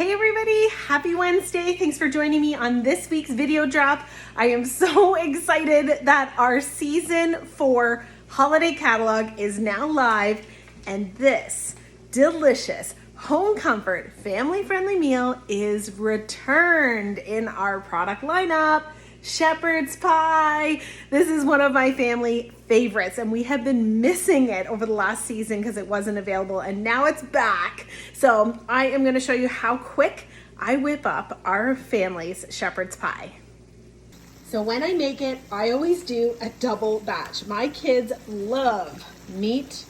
Hey everybody, happy Wednesday. Thanks for joining me on this week's video drop. I am so excited that our season 4 holiday catalog is now live, and this delicious home comfort family friendly meal is returned in our product lineup. Shepherd's pie. This is one of my family favorites, and we have been missing it over the last season because it wasn't available, and now it's back. So I am going to show you how quick I whip up our family's shepherd's pie. So when I make it, I always do a double batch. My kids love meat,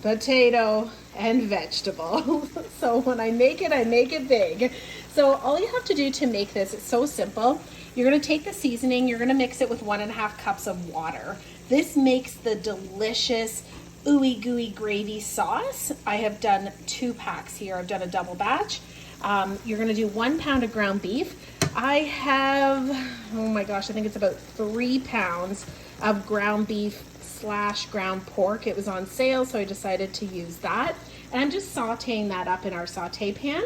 potato, and vegetable. So when I make it big. So all you have to do to make this, it's so simple. You're gonna take the seasoning, you're gonna mix it with 1.5 cups of water. This makes the delicious ooey gooey gravy sauce. I have done 2 packs here. I've done a double batch. You're gonna do 1 pound of ground beef. I have, oh my gosh, I think it's about 3 pounds of ground beef / ground pork. It was on sale, so I decided to use that. And I'm just sauteing that up in our saute pan.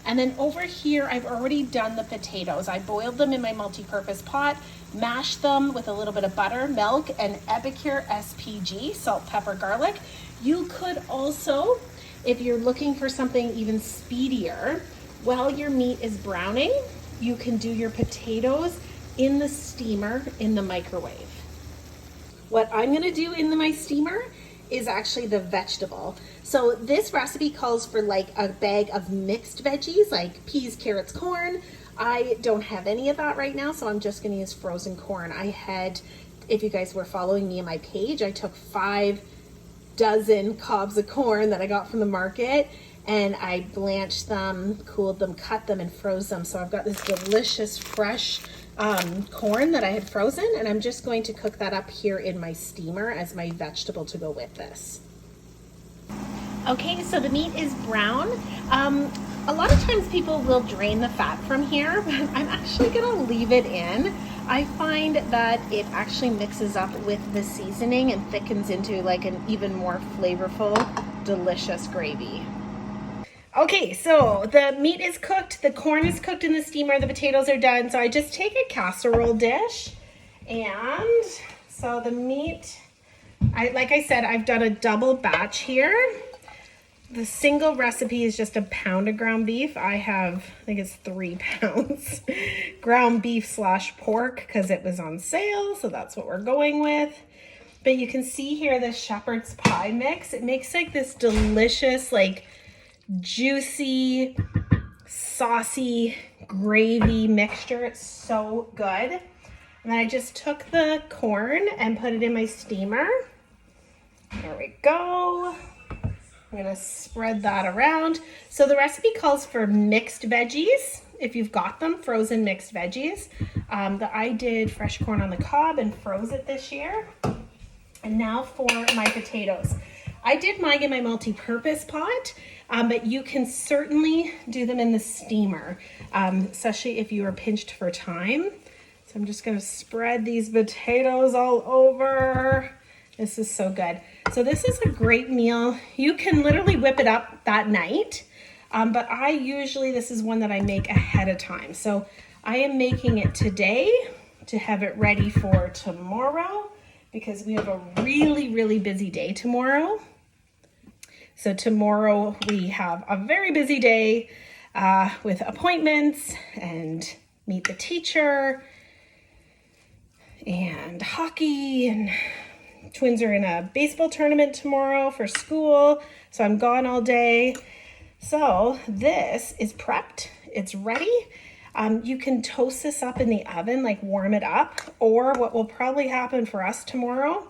And then over here, I've already done the potatoes. I boiled them in my multi-purpose pot, mashed them with a little bit of butter, milk, and Epicure SPG, salt, pepper, garlic. You could also, if you're looking for something even speedier, while your meat is browning, you can do your potatoes in the steamer in the microwave. What I'm gonna do in my steamer is actually the vegetable. So this recipe calls for like a bag of mixed veggies like peas, carrots, corn. I don't have any of that right now, so I'm just gonna use frozen corn. I had, if you guys were following me on my page, I took 5 dozen cobs of corn that I got from the market, and I blanched them, cooled them, cut them, and froze them. So I've got this delicious fresh corn that I had frozen, and I'm just going to cook that up here in my steamer as my vegetable to go with this. Okay, so the meat is brown. A lot of times people will drain the fat from here, but I'm actually gonna leave it in. I find that it actually mixes up with the seasoning and thickens into like an even more flavorful, delicious gravy. Okay, so the meat is cooked, the corn is cooked in the steamer, the potatoes are done. So I just take a casserole dish, and so the meat, like I said, I've done a double batch here. The single recipe is just 1 pound of ground beef. I have, I think it's 3 pounds ground beef / pork because it was on sale. So that's what we're going with. But you can see here the shepherd's pie mix. It makes like this delicious, like juicy, saucy gravy mixture. It's so good. And then I just took the corn and put it in my steamer. There we go. I'm gonna spread that around. So the recipe calls for mixed veggies, if you've got them, frozen mixed veggies. I did fresh corn on the cob and froze it this year. And now for my potatoes. I did mine in my multi-purpose pot, but you can certainly do them in the steamer, especially if you are pinched for time. So I'm just gonna spread these potatoes all over. This is so good. So this is a great meal. You can literally whip it up that night, but I usually, this is one that I make ahead of time. So I am making it today to have it ready for tomorrow because we have a really, really busy day tomorrow. So tomorrow we have a very busy day with appointments and meet the teacher and hockey, and twins are in a baseball tournament tomorrow for school. So I'm gone all day. So this is prepped, it's ready. You can toast this up in the oven, like warm it up, or what will probably happen for us tomorrow,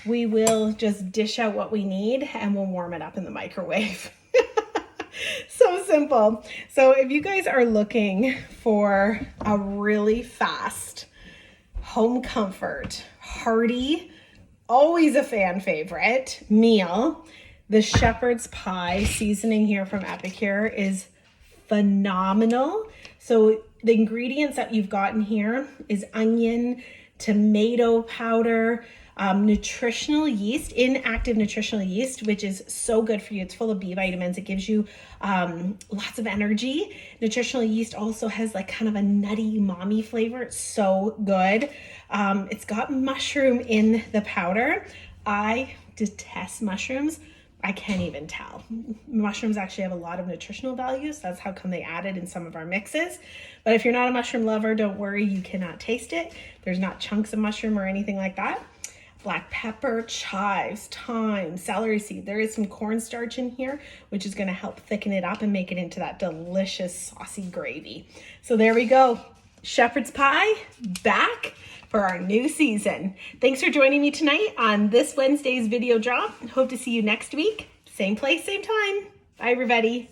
we will just dish out what we need and we'll warm it up in the microwave. So simple. So if you guys are looking for a really fast, home comfort, hearty, always a fan favorite meal, the shepherd's pie seasoning here from Epicure is phenomenal. So the ingredients that you've gotten here is onion, tomato powder, nutritional yeast, inactive nutritional yeast, which is so good for you. It's full of B vitamins. It gives you lots of energy. Nutritional yeast also has like kind of a nutty, umami flavor. It's so good. It's got mushroom in the powder. I detest mushrooms. I can't even tell. Mushrooms actually have a lot of nutritional values. That's how come they add it in some of our mixes. But if you're not a mushroom lover, don't worry, you cannot taste it. There's not chunks of mushroom or anything like that. Black pepper, chives, thyme, celery seed. There is some cornstarch in here, which is going to help thicken it up and make it into that delicious saucy gravy. So there we go. Shepherd's pie back for our new season. Thanks for joining me tonight on this Wednesday's video drop. Hope to see you next week. Same place, same time. Bye, everybody.